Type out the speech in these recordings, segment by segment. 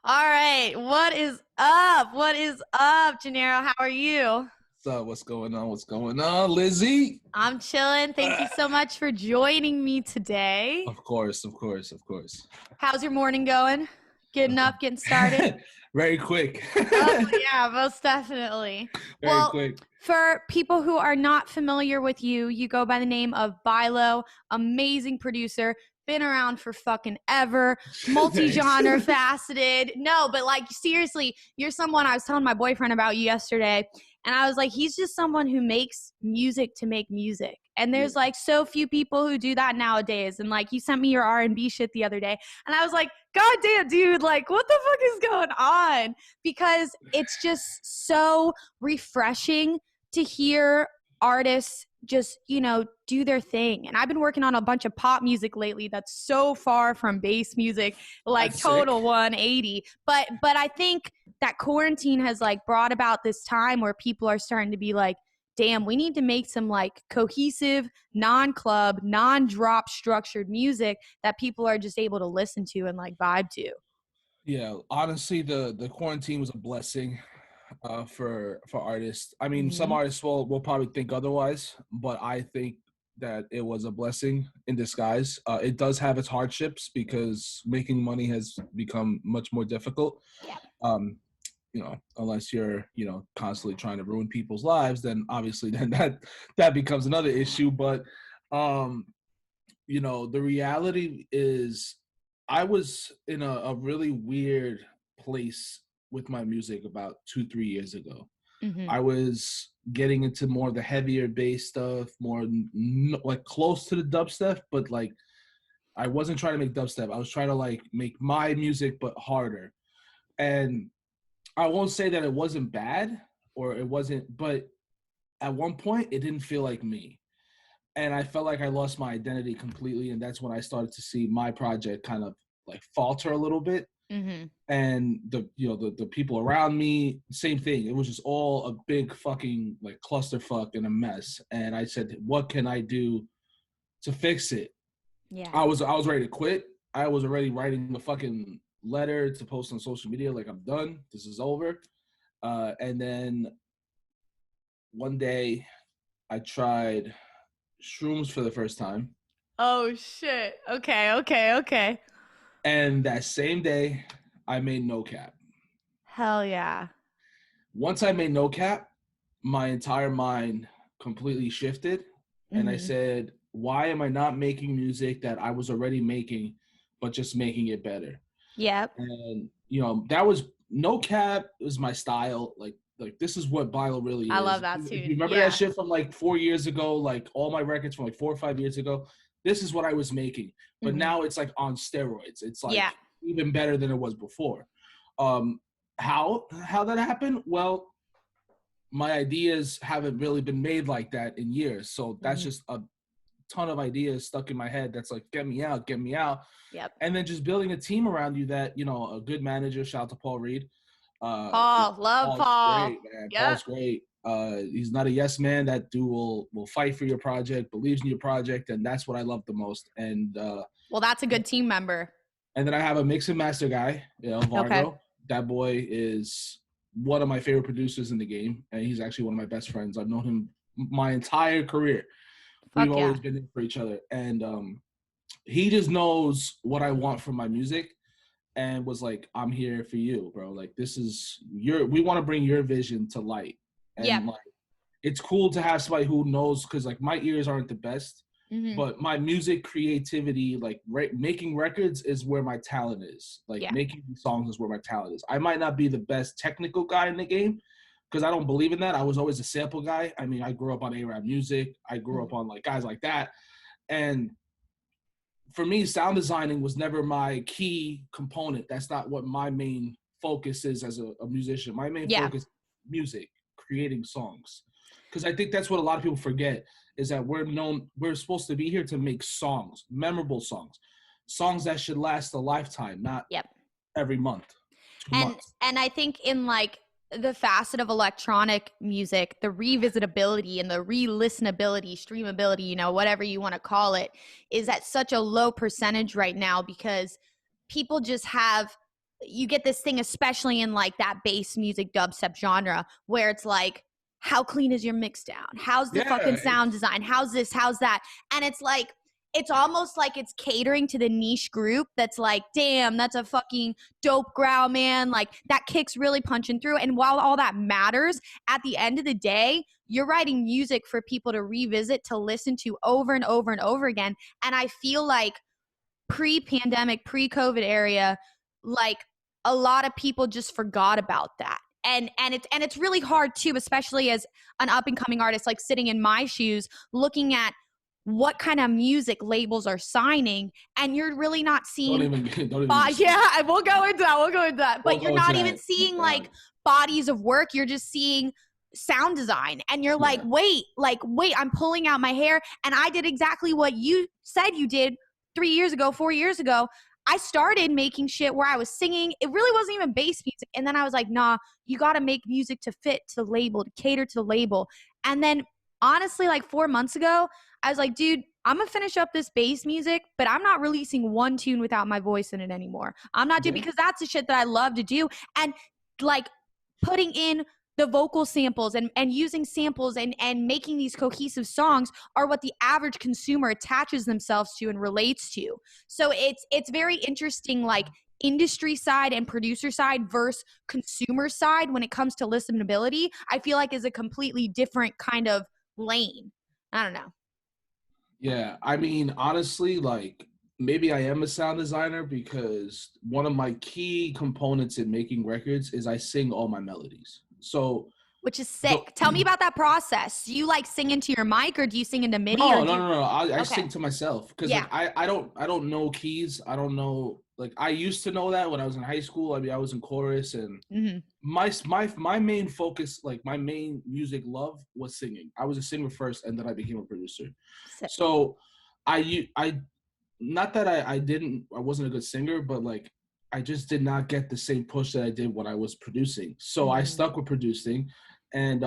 All right. What is up? What is up, Gennaro? How are you? So what's going on? What's going on, Lizzy? I'm chilling. Thank you so much for joining me today. Of course, of course, of course. How's your morning going? Getting up, getting started? Very quick. Oh, yeah, most definitely. Very Well, quick. for people who are not familiar with you, you go by the name of Bailo, amazing producer, been around for fucking ever, Thanks. multi-genre faceted. No, but like seriously, you're someone I was telling my boyfriend about you yesterday, and I was like, he's just someone who makes music to make music. And Yeah. there's like so few people who do that nowadays. And like you sent me your R&B shit the other day, and I was like, God damn, dude, like what the fuck is going on? Because it's just so refreshing to hear artists just, do their thing. And I've been working on a bunch of pop music lately that's so far from bass music, like That's sick. total 180. But I think that quarantine has like brought about this time where people are starting to be like, damn, we need to make some like cohesive, non-club, non-drop structured music that people are just able to listen to and like vibe to. Yeah, honestly, the quarantine was a blessing for artists. I mean, some Mm-hmm. artists will probably think otherwise, but I think that it was a blessing in disguise. It does have its hardships because making money has become much more difficult. Yeah. Um, unless you're, constantly trying to ruin people's lives, then obviously then that becomes another issue. But um, the reality is I was in a really weird place with my music about 2-3 years ago. Mm-hmm. I was getting into more of the heavier bass stuff, more like close to the dubstep, but like I wasn't trying to make dubstep. I was trying to like make my music but harder. And I won't say that it wasn't bad or it wasn't, but at one point it didn't feel like me. And I felt like I lost my identity completely. And that's when I started to see my project kind of like falter a little bit. Mm-hmm. And the people around me, same thing. It was just all a big fucking like clusterfuck and a mess. And I said, what can I do to fix it? Yeah. I was ready to quit. I was already writing the fucking letter to post on social media, like I'm done. This is over. And then one day I tried shrooms for the first time. Oh shit. Okay, okay, okay. And that same day, I made No Cap. Hell yeah. Once I made No Cap, my entire mind completely shifted. And I Mm-hmm. said, why am I not making music that I was already making, but just making it better? Yep. And, that was No Cap was my style. Like this is what Bailo really I is. love that If you tune. remember that Yeah. shit from like 4 years ago, like all my records from like 4 or 5 years ago, this is what I was making. But Mm-hmm. now it's like on steroids. It's Yeah. like even better than it was before. Um, how that happened? Well, my ideas haven't really been made like that in years. So that's Mm-hmm. just a ton of ideas stuck in my head. That's like, get me out, get me out. Yep. And then just building a team around you that, a good manager, shout out to Paul Reed. Paul. Love Paul's Paul. great, man. Yep. Paul's great. He's not a yes man. That dude will fight for your project, believes in your project, and that's what I love the most. Well, that's a good team member. And then I have a mix and master guy, Okay. Vargo. That boy is one of my favorite producers in the game, and he's actually one of my best friends. I've known him my entire career. We've Fuck yeah. always been in for each other, and he just knows what I want from my music, and was like, "I'm here for you, bro. Like this is your. We want to bring your vision to light, Yep. and like it's cool to have somebody who knows because like my ears aren't the best, Mm-hmm. but my music creativity, like making records, is where my talent is. Like Yeah. making songs is where my talent is. I might not be the best technical guy in the game because I don't believe in that. I was always a sample guy. I mean, I grew up on A-Rap music. I grew Mm-hmm. up on like guys like that, and for me, sound designing was never my key component. That's not what my main focus is as a musician. My main Yeah. focus is music, creating songs. Because I think that's what a lot of people forget is that we're supposed to be here to make songs, memorable songs, songs that should last a lifetime, not Yep. every month, two and months. and I think in like the facet of electronic music, the revisitability and the re-listenability, streamability, whatever you want to call it, is at such a low percentage right now because people just have you get this thing, especially in like that bass music dubstep genre, where it's like, how clean is your mix down? How's the fucking sound design? How's this? How's that? And it's like, it's almost like it's catering to the niche group that's like, damn, that's a fucking dope growl, man. Like that kick's really punching through. And while all that matters, at the end of the day, you're writing music for people to revisit, to listen to over and over and over again. And I feel like pre-pandemic, pre-COVID area, like a lot of people just forgot about that. And it's really hard too, especially as an up and coming artist, like sitting in my shoes, looking at what kind of music labels are signing, and you're really not seeing. Don't even yeah, we'll go into that. But you're not even seeing like bodies of work. You're just seeing sound design, and you're like, wait, I'm pulling out my hair, and I did exactly what you said you did 3 years ago, 4 years ago. I started making shit where I was singing. It really wasn't even bass music. And then I was like, nah, you got to make music to fit to the label, to cater to the label. And then honestly, like 4 months ago, I was like, dude, I'm going to finish up this bass music, but I'm not releasing one tune without my voice in it anymore. I'm not doing, because that's the shit that I love to do. And like putting in the vocal samples and using samples and making these cohesive songs are what the average consumer attaches themselves to and relates to. So it's very interesting, like industry side and producer side versus consumer side when it comes to listenability. I feel like is a completely different kind of lane. I don't know. Yeah, I mean, honestly, like maybe I am a sound designer because one of my key components in making records is I sing all my melodies. So, which is sick. Tell me about that process. Do you like sing into your mic, or do you sing into MIDI? No. I sing to myself because like I don't know keys. I don't know. Like I used to know that when I was in high school. I mean, I was in chorus, and my main focus, like my main music love, was singing. I was a singer first, and then I became a producer. Sick. So I not that I wasn't a good singer, but like I just did not get the same push that I did when I was producing. So I stuck with producing, and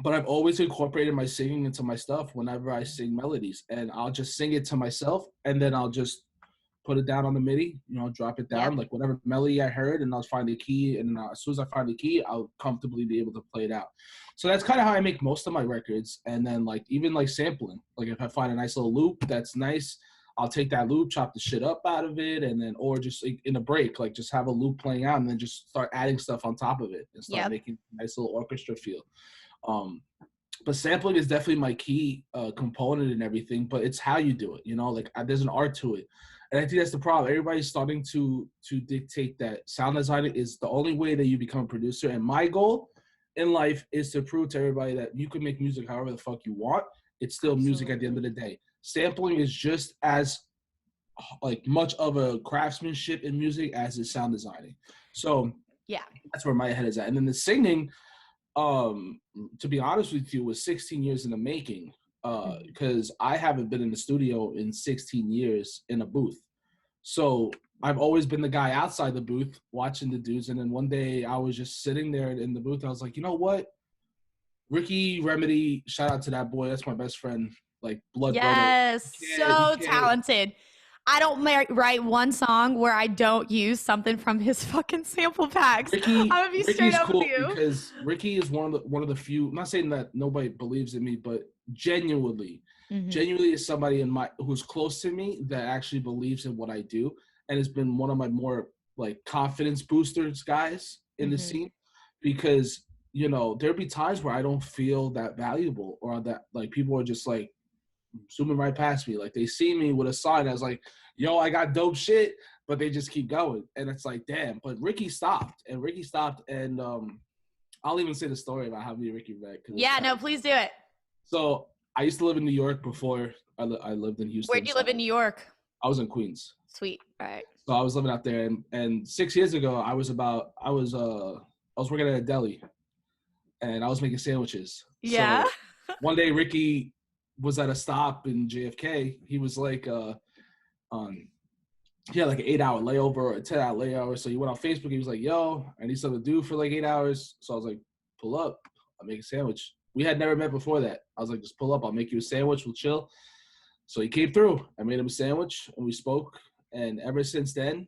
but I've always incorporated my singing into my stuff whenever I sing melodies, and I'll just sing it to myself, and then I'll just put it down on the MIDI, drop it down, like whatever melody I heard, and I'll find the key, and as soon as I find the key, I'll comfortably be able to play it out. So that's kind of how I make most of my records. And then like even like sampling, like if I find a nice little loop that's nice, I'll take that loop, chop the shit up out of it, and then, or just like in a break, like just have a loop playing out and then just start adding stuff on top of it and start making a nice little orchestra feel. But sampling is definitely my key component in everything, but it's how you do it, like there's an art to it. And I think that's the problem. Everybody's starting to dictate that sound design is the only way that you become a producer. And my goal in life is to prove to everybody that you can make music however the fuck you want. It's still music at the end of the day. Sampling is just as like much of a craftsmanship in music as is sound designing. So that's where my head is at. And then the singing, to be honest with you, was 16 years in the making, because I haven't been in the studio in 16 years in a booth. So I've always been the guy outside the booth watching the dudes. And then one day I was just sitting there in the booth. I was like, you know what? Ricky Remedy, shout out to that boy. That's my best friend, like blood brother. Yes, so talented. I don't write one song where I don't use something from his fucking sample packs. I'm gonna be straight up with you. Because Ricky is one of the few. I'm not saying that nobody believes in me, but genuinely is somebody who's close to me that actually believes in what I do, and has been one of my more like confidence boosters guys in the scene. Because there'll be times where I don't feel that valuable, or that like people are just like zooming right past me. Like they see me with a sign that's like, yo, I got dope shit, but they just keep going. And it's like, damn. But Ricky stopped. And I'll even say the story about how me and Ricky met. Yeah, no, please do it. So I used to live in New York before I lived in Houston. Where'd you live in New York? I was in Queens. Sweet. All right. So I was living out there, and 6 years ago I was working at a deli, and I was making sandwiches. Yeah. So one day Ricky was at a stop in JFK. He was like, he had like an 8-hour layover or a 10-hour layover. So he went on Facebook. He was like, yo, I need something to do for like 8 hours. So I was like, pull up. I'll make a sandwich. We had never met before that. I was like, just pull up. I'll make you a sandwich. We'll chill. So he came through. I made him a sandwich, and we spoke. And ever since then,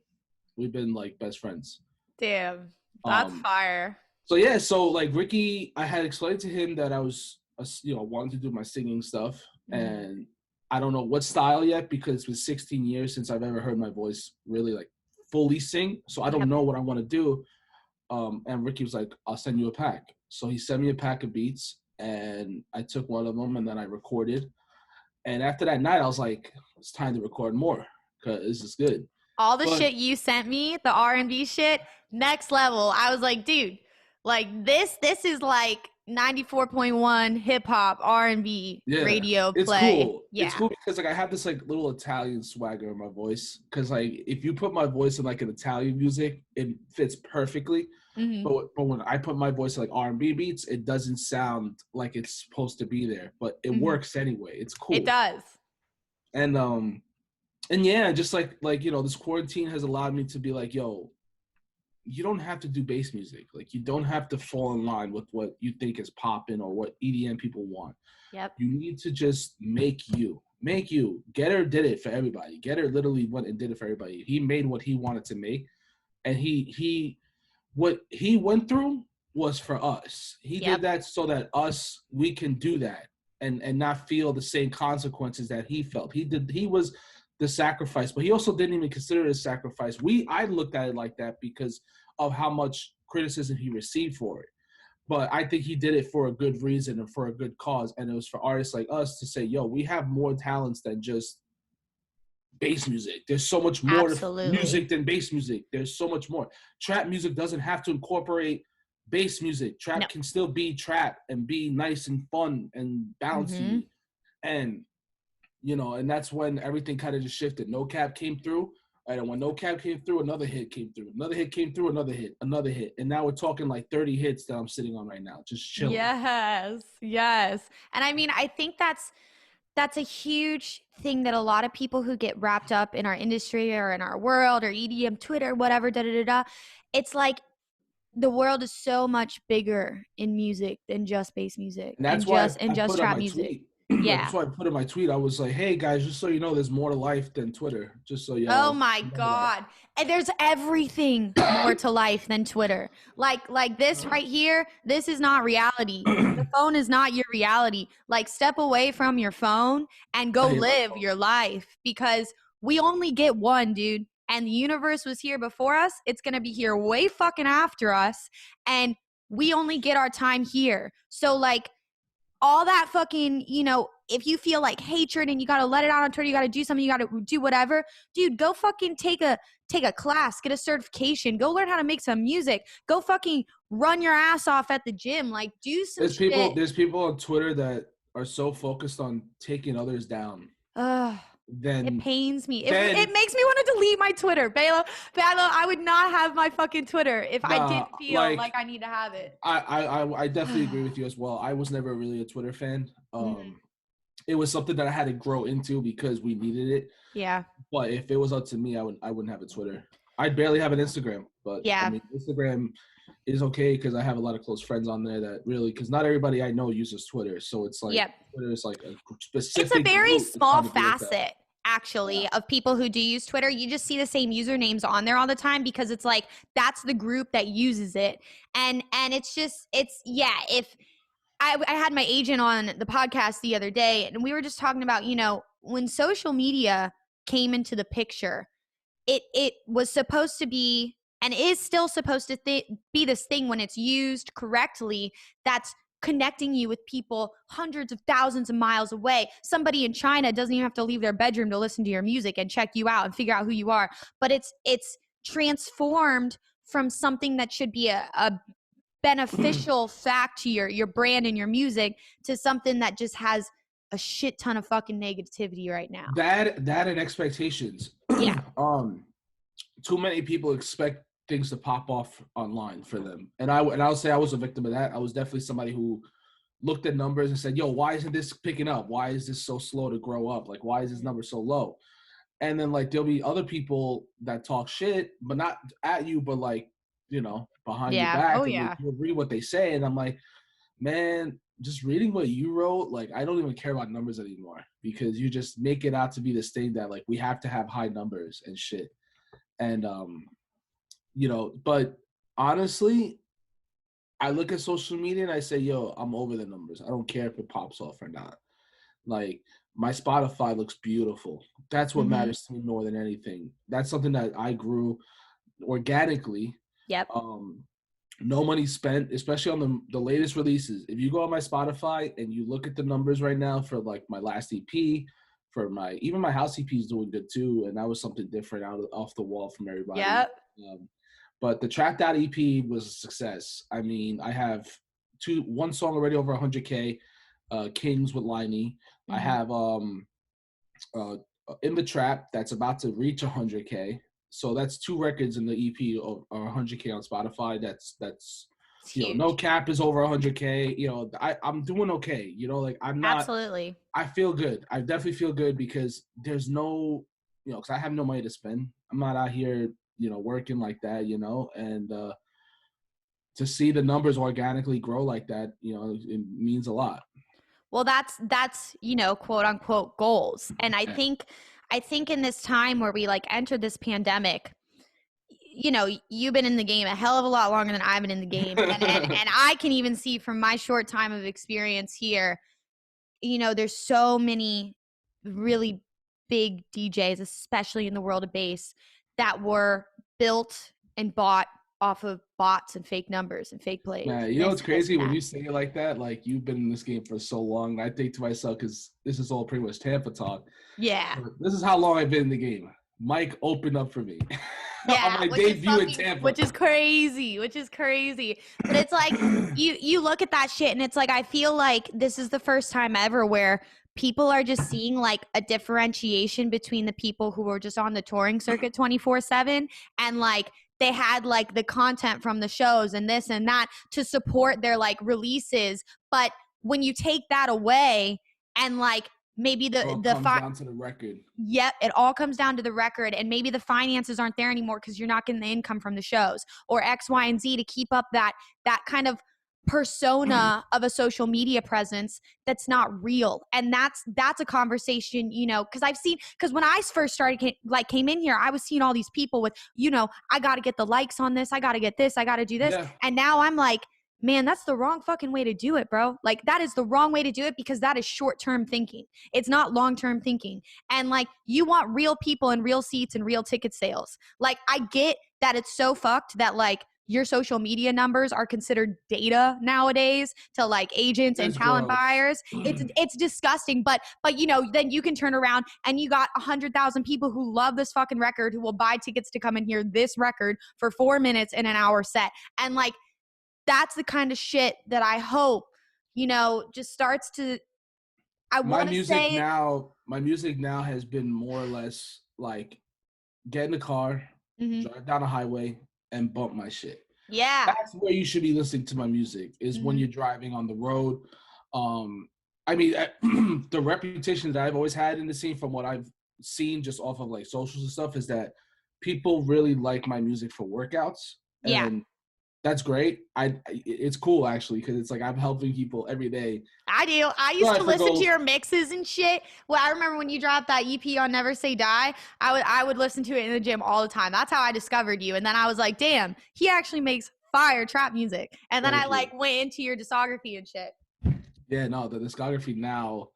We've been like best friends. Damn, that's Um, fire. so yeah, so like Ricky, I had explained to him that I was, wanting to do my singing stuff, and I don't know what style yet because it's been 16 years since I've ever heard my voice really like fully sing. So I don't Yep. know what I want to do. And Ricky was like, "I'll send you a pack." So he sent me a pack of beats, and I took one of them, and then I recorded. And after that night, I was like, "It's time to record more because this is good." All the But shit you sent me, the R&B shit, next level. I was like, dude, like this is like 94.1 hip hop R&B yeah, radio it's play. cool. It's Yeah. cool because like I have this like little Italian swagger in my voice. Because like if you put my voice in like an Italian music, it fits perfectly. Mm-hmm. But when I put my voice in like R&B beats, it doesn't sound like it's supposed to be there. But it Mm-hmm. works anyway. It's It cool. does. And yeah, just like this quarantine has allowed me to be like, yo, you don't have to do bass music. Like you don't have to fall in line with what you think is popping or what EDM people want. Yep. You need to just make you. Make you. Getter did it for everybody. Getter literally went and did it for everybody. He made what he wanted to make. And he what he went through was for us. He did Yep. that so that we can do that and not feel the same consequences that he felt. He was the sacrifice, but he also didn't even consider it a sacrifice. I looked at it like that because of how much criticism he received for it. But I think he did it for a good reason and for a good cause. And it was for artists like us to say, yo, we have more talents than just bass music. There's so much more to Absolutely. music than bass music. There's so much more. Trap music doesn't have to incorporate bass music. No. Trap can still be trap and be nice and fun and Mm-hmm. bouncy. And, and that's when everything kind of just shifted. No Cap came through. And when No Cap came through, another hit came through. Another hit came through, another hit. And now we're talking like 30 hits that I'm sitting on right now, just chilling. Yes. Yes. And I mean, I think that's a huge thing that a lot of people who get wrapped up in our industry or in our world or EDM, Twitter, whatever, da da da da. It's like the world is so much bigger in music than just bass music And and that's why just I put on trap my music. tweet. Yeah. That's why I put in my tweet. I was like, "Hey guys, just so you know, there's more to life than Twitter. Just so Oh y'all my remember that." God. And there's everything more to life than Twitter. Like this right here, this is not reality. The phone is not your reality. Like step away from your phone and go I hate my live phone. your life because we only get one, dude. And the universe was here before us. It's going to be here way fucking after us. And we only get our time here. So like all that fucking, if you feel like hatred and you got to let it out on Twitter, you got to do something, you got to do whatever, dude, go fucking take a class, get a certification, go learn how to make some music, go fucking run your ass off at the gym, like do some shit. There's people on Twitter that are so focused on taking others down. Ugh. It Then pains me. It then makes me want to delete my Twitter. Bailo, I would not have my fucking Twitter if I nah, didn't feel like like I need to have it. I definitely agree with you as well. I was never really a Twitter fan. It was something that I had to grow into because we needed it. Yeah. But if it was up to me, I wouldn't have a Twitter. I'd barely have an Instagram, but I Yeah. mean, Instagram is okay because I have a lot of close friends on there that really, because not everybody I know uses Twitter. So it's like, Yep. Twitter is like a It's a specific very group. small facet actually of people who do use Twitter. You just see the same usernames on there all the time because it's like that's the group that uses it. And it's just if I had my agent on the podcast the other day and we were just talking about, when social media came into the picture, it was supposed to be and is still supposed to be this thing when it's used correctly that's connecting you with people hundreds of thousands of miles away. Somebody in China doesn't even have to leave their bedroom to listen to your music and check you out and figure out who you are. But it's transformed from something that should be a beneficial fact to your brand and your music to something that just has a shit ton of fucking negativity right now. That and expectations. Yeah. Too many people expect things to pop off online for them, and I'll say I was a victim of that. I was definitely somebody who looked at numbers and said, "Yo, why isn't this picking up? Why is this so slow to grow up? Like, why is this number so low?" And then like there'll be other people that talk shit, but not at you, but like behind your Yeah. Oh back, and yeah. you'll read what they say, and I'm like, man, just reading what you wrote, like I don't even care about numbers anymore because you just make it out to be this thing that like we have to have high numbers and shit. And But honestly, I look at social media and I say, yo, I'm over the numbers. I don't care if it pops off or not. Like, my Spotify looks beautiful. That's what Mm-hmm. matters to me more than anything. That's something that I grew organically. Yep. Um, no money spent, especially on the latest releases. If you go on my Spotify and you look at the numbers right now for like my last EP, for my house EP is doing good too, and that was something different off the wall from everybody. Yep. But the Trapped Out EP was a success. I mean, I have one song already over 100K, Kings with Liney. I Mm-hmm. have uh, In the Trap that's about to reach 100K. So that's 2 records in the EP of 100K on Spotify. That's It's huge. No Cap is over 100K. I'm doing okay. Like I'm not. Absolutely. I feel good. I definitely feel good because there's no, because I have no money to spend. I'm not out here, working like that. And to see the numbers organically grow like that, it means a lot. Well, that's quote unquote goals. And I Yeah. think in this time where we like entered this pandemic, you've been in the game a hell of a lot longer than I've been in the game. And I can even see from my short time of experience here, there's so many really big DJs, especially in the world of bass, that were built and bought off of bots and fake numbers and fake plays. Man, what's crazy when you say it like that? Like, you've been in this game for so long. And I think to myself, because this is all pretty much Tampa talk. Yeah. This is how long I've been in the game. Mike opened up for me. Yeah, on my debut in Tampa. Which is crazy. But it's like you look at that shit and it's like I feel like this is the first time ever where people are just seeing like a differentiation between the people who were just on the touring circuit 24/7 and like they had like the content from the shows and this and that to support their like releases. But when you take that away and like maybe comes down to the record. Yep, it all comes down to the record, and maybe the finances aren't there anymore because you're not getting the income from the shows or X, Y, and Z to keep up that kind of persona of a social media presence that's not real. And that's a conversation, because when I first came in here, I was seeing all these people with, I got to get the likes on this, I got to get this, I got to do this, Yeah. and now I'm like, man, that's the wrong fucking way to do it, bro. Like, that is the wrong way to do it because that is short-term thinking. It's not long-term thinking. And like, you want real people and real seats and real ticket sales. Like, I get that it's so fucked that like your social media numbers are considered data nowadays to like agents and talent buyers. It's disgusting. But then you can turn around and you got 100,000 people who love this fucking record who will buy tickets to come and hear this record for 4 minutes in an hour set. And like, that's the kind of shit that I hope, just starts to. My music now has been more or less like get in the car, drive down a highway, and bump my shit. Yeah. That's where you should be listening to my music, is when you're driving on the road. I mean, the reputation that I've always had in the scene from what I've seen just off of like socials and stuff is that people really like my music for workouts. Yeah. And that's great. It's cool actually because it's like I'm helping people every day. I do. I used to listen to your mixes and shit. Well, I remember when you dropped that EP on Never Say Die. I would listen to it in the gym all the time. That's how I discovered you. And then I was like, damn, he actually makes fire trap music. And then I went into your discography and shit. Yeah, no, the discography now.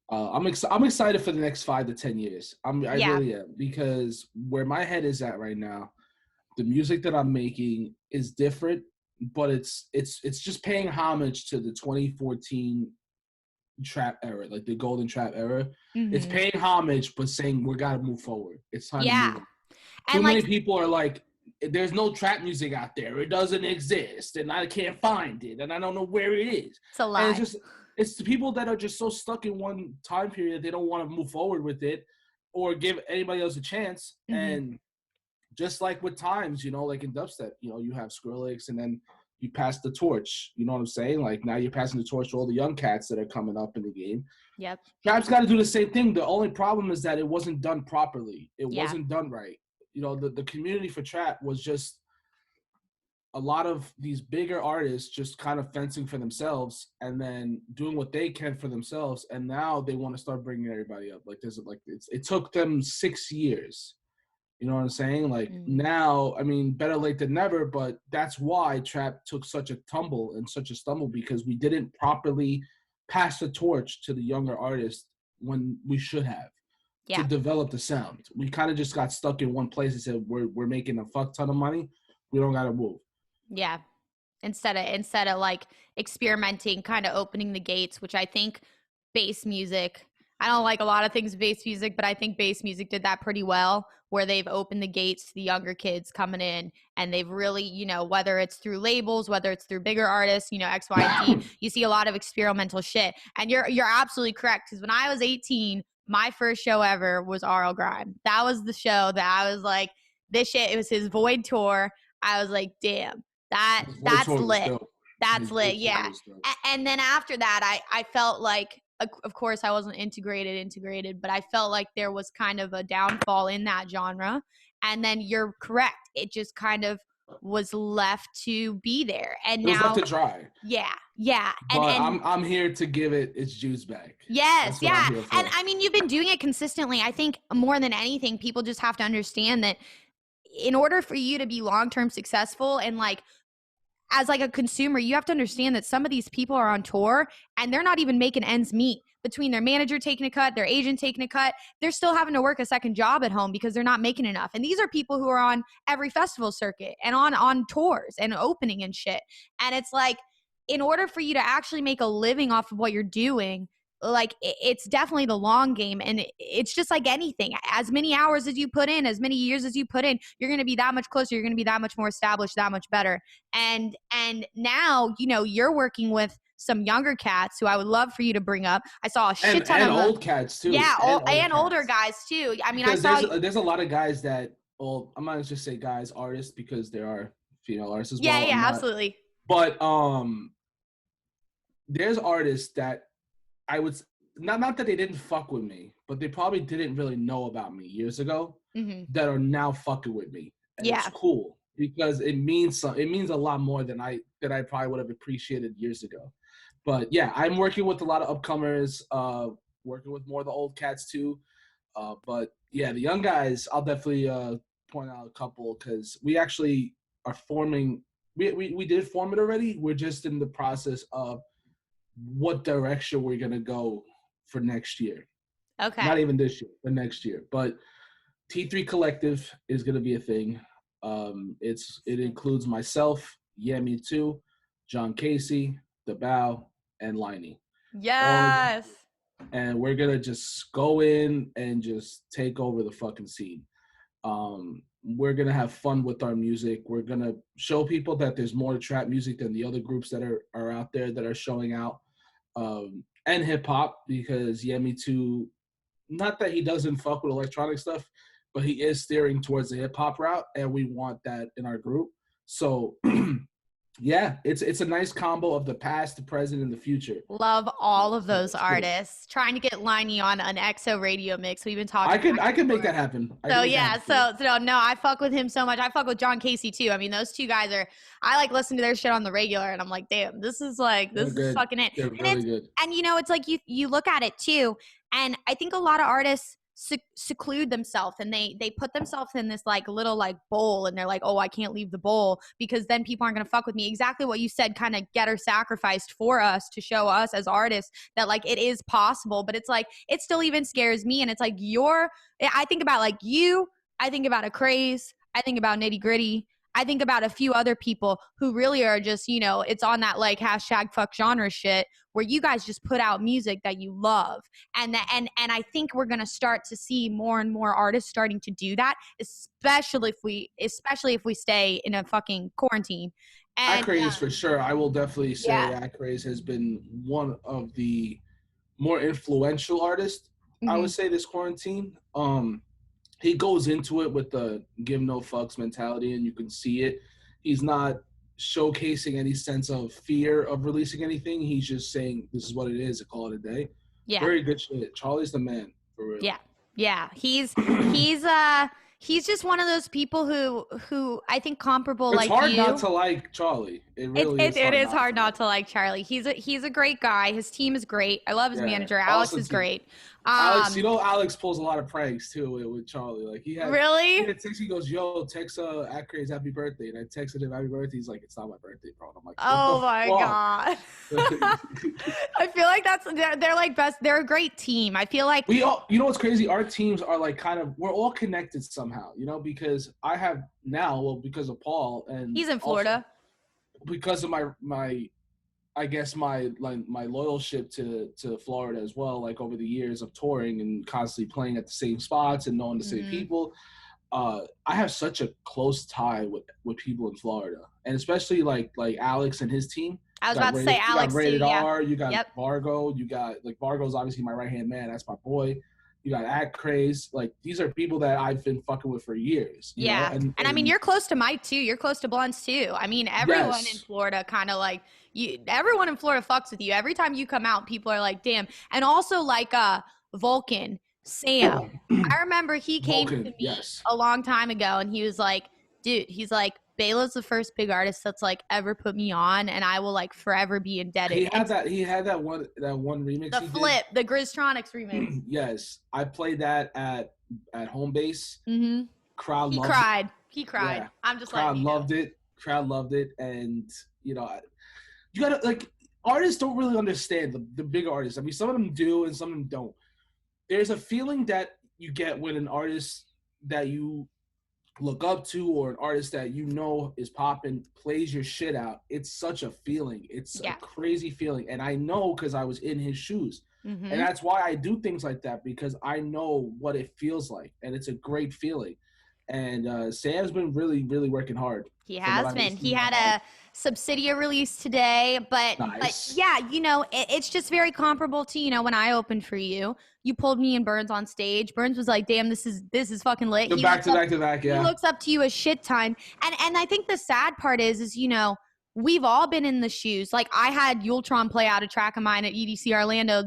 I'm excited for the next 5 to 10 years. I really am, because where my head is at right now, the music that I'm making is different, but it's just paying homage to the 2014 trap era, like the golden trap era. It's paying homage, but saying we gotta move forward. It's time to move on. Too many people are like, there's no trap music out there. It doesn't exist, and I can't find it, and I don't know where it is. It's a lie. And it's the people that are just so stuck in one time period they don't want to move forward with it or give anybody else a chance. And just like with times, like in dubstep, you have Skrillex and then you pass the torch. You know what I'm saying? Like now you're passing the torch to all the young cats that are coming up in the game. Yep. Trap's got to do the same thing. The only problem is that it wasn't done properly. It wasn't done right. The community for trap was just a lot of these bigger artists just kind of fencing for themselves and then doing what they can for themselves. And now they want to start bringing everybody up. Like it took them 6 years You know what I'm saying? Like Mm. now, I mean, better late than never, but that's why trap took such a tumble and such a stumble, because we didn't properly pass the torch to the younger artists when we should have to Yeah. develop the sound. We kind of just got stuck in one place and said we're making a fuck ton of money. We don't gotta move. Yeah. Instead of like experimenting, kind of opening the gates, which I think bass music, I don't like a lot of things bass music, but I think bass music did that pretty well, where they've opened the gates to the younger kids coming in, and they've really, whether it's through labels, whether it's through bigger artists, X, Y, and Z, you see a lot of experimental shit. And you're absolutely correct, because when I was 18, my first show ever was RL Grime. That was the show that I was like, this shit, it was his Void tour. I was like, damn, that's lit. That's lit. Yeah. And then after that, I felt like, of course, I wasn't integrated, but I felt like there was kind of a downfall in that genre. And then you're correct. It just kind of was left to be there. And it was now, left to dry. Yeah. Yeah. But I'm here to give it its juice back. Yes. Yeah. And I mean, you've been doing it consistently. I think more than anything, people just have to understand that in order for you to be long-term successful and like, as like a consumer, you have to understand that some of these people are on tour and they're not even making ends meet between their manager taking a cut, their agent taking a cut. They're still having to work a second job at home because they're not making enough. And these are people who are on every festival circuit and on tours and opening and shit. And it's like, in order for you to actually make a living off of what you're doing, like it's definitely the long game. And it's just like anything, as many hours as you put in, as many years as you put in, you're going to be that much closer, you're going to be that much more established, that much better. And now you're working with some younger cats who I would love for you to bring up. I saw a shit ton of old cats too. Yeah, and older guys too. I mean, because there's a lot of guys that, well, I'm not gonna just say guys, artists, because there are female artists as well. Yeah, absolutely. But there's artists that I would not that they didn't fuck with me, but they probably didn't really know about me years ago, that are now fucking with me. And it's cool because it means a lot more than I probably would have appreciated years ago. But yeah, I'm working with a lot of upcomers, working with more of the old cats too. But yeah, the young guys, I'll definitely point out a couple, because we actually are forming. We did form it already. We're just in the process of what direction we're gonna go for next year. Okay. Not even this year, but next year. But T3 Collective is gonna be a thing. It includes myself, Yeah Me Too, John Casey, The Bow, and Liney. Yes. And we're gonna just go in and just take over the fucking scene. We're gonna have fun with our music. We're gonna show people that there's more to trap music than the other groups that are out there that are showing out. And hip hop, because Yeah Me Too, not that he doesn't fuck with electronic stuff, but he is steering towards the hip hop route, and we want that in our group. So yeah, it's a nice combo of the past, the present, and the future. Love all of those artists. Trying to get Liney on an EXO radio mix. We've been talking. I can make that happen. So yeah, so no, I fuck with him so much. I fuck with John Casey too. I mean, those two guys I like listen to their shit on the regular, and I'm like, damn, this is fucking it. They're really good. And it's like you look at it too, and I think a lot of artists seclude themselves, and they put themselves in this like little like bowl, and they're like, oh, I can't leave the bowl because then people aren't gonna fuck with me. Exactly what you said, kind of get her sacrificed for us to show us as artists that like it is possible. But it's like it still even scares me, and it's like I think about like you, I think about a Craze, I think about Nitty Gritty, I think about a few other people who really are just, it's on that like hashtag fuck genre shit, where you guys just put out music that you love. And I think we're going to start to see more and more artists starting to do that, especially if we stay in a fucking quarantine. And Craze for sure. I will definitely say that Craze has been one of the more influential artists, I would say, this quarantine. He goes into it with the give no fucks mentality, and you can see it. He's not showcasing any sense of fear of releasing anything. He's just saying, this is what it is, call it a day. Yeah. Very good shit. Charlie's the man, for real. Yeah. Yeah. He's just one of those people who I think comparable it's like you. It's hard not to like Charlie. It really is. It is hard not to like Charlie. He's a great guy. His team is great. I love his manager. Alex is great. Alex, Alex pulls a lot of pranks too with Charlie. Like he had text. He goes, "Yo, text at Craze happy birthday," and I texted him happy birthday. He's like, "It's not my birthday, bro." And I'm like, "Oh my god." I feel like they're like best. They're a great team. I feel like we all. You know what's crazy? Our teams are like we're all connected somehow. You know, because I have now, because of Paul, and he's in Florida. Because of my I guess my loyalship to Florida as well, like over the years of touring and constantly playing at the same spots and knowing the same people, I have such a close tie with people in Florida, and especially like Alex and his team. I was about to say Alex you got Rated too, R, you got Vargo, you got Vargo's obviously my right hand man. That's my boy. You got Act Craze. Like these are people that I've been fucking with for years. You know? And I mean, you're close to Mike too. You're close to Blunts too. I mean, everyone in Florida kind of like you. Everyone in Florida fucks with you. Every time you come out, people are like, "Damn!" And also like Vulcan, Sam. I remember he came to me a long time ago, and he was like, "Dude," he's like, "Bailo's the first big artist that's like ever put me on, and I will like forever be indebted." He had that one remix. The Flip, the Grizztronics remix. Yes, I played that at home base. Mm-hmm. Crowd loved it. He cried. Yeah. I'm just like, crowd loved it. Crowd loved it, and you gotta like artists don't really understand the bigger artists. I mean, some of them do, and some of them don't. There's a feeling that you get when an artist that you look up to or an artist that you know is popping plays your shit out. It's such a feeling. It's a crazy feeling, and I know because I was in his shoes. And that's why I do things like that, because I know what it feels like, and it's a great feeling. And Sam's been really, really working hard. He has been. He had a Subsidia release today, but yeah, it's just very comparable to, when I opened for you. You pulled me and Burns on stage. Burns was like, "Damn, this is fucking lit." The back to back, yeah. He looks up to you a shit ton. And I think the sad part is we've all been in the shoes. Like I had Yultron play out a track of mine at EDC Orlando,